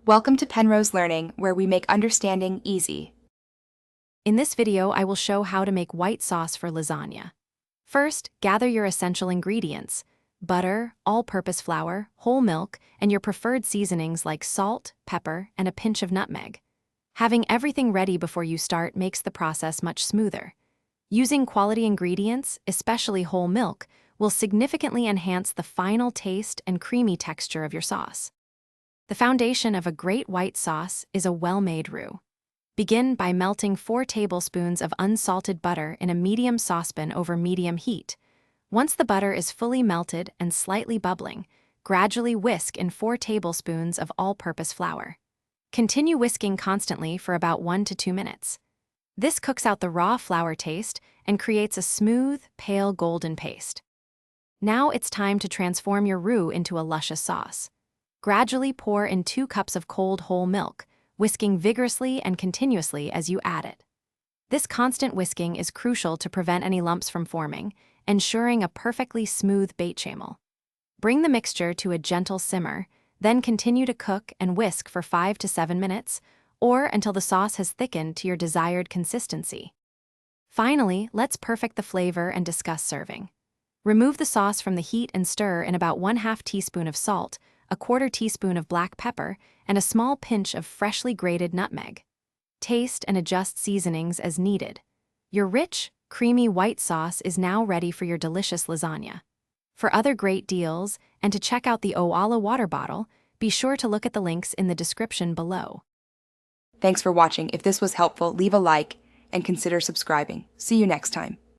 Welcome to Penrose Learning, where we make understanding easy. In this video, I will show how to make white sauce for lasagna. First, gather your essential ingredients: butter, all-purpose flour, whole milk, and your preferred seasonings like salt, pepper, and a pinch of nutmeg. Having everything ready before you start makes the process much smoother. Using quality ingredients, especially whole milk, will significantly enhance the final taste and creamy texture of your sauce. The foundation of a great white sauce is a well-made roux. Begin by melting 4 tablespoons of unsalted butter in a medium saucepan over medium heat. Once the butter is fully melted and slightly bubbling, gradually whisk in 4 tablespoons of all-purpose flour. Continue whisking constantly for about 1 to 2 minutes. This cooks out the raw flour taste and creates a smooth, pale golden paste. Now it's time to transform your roux into a luscious sauce. Gradually pour in 2 cups of cold whole milk, whisking vigorously and continuously as you add it. This constant whisking is crucial to prevent any lumps from forming, ensuring a perfectly smooth bechamel. Bring the mixture to a gentle simmer, then continue to cook and whisk for 5 to 7 minutes, or until the sauce has thickened to your desired consistency. Finally, let's perfect the flavor and discuss serving. Remove the sauce from the heat and stir in about 1/2 teaspoon of salt, a 1/4 teaspoon of black pepper, and a small pinch of freshly grated nutmeg. Taste and adjust seasonings as needed. Your rich, creamy white sauce is now ready for your delicious lasagna. For other great deals and to check out the Oala water bottle, be sure to look at the links in the description below. Thanks for watching. If this was helpful, leave a like and consider subscribing. See you next time.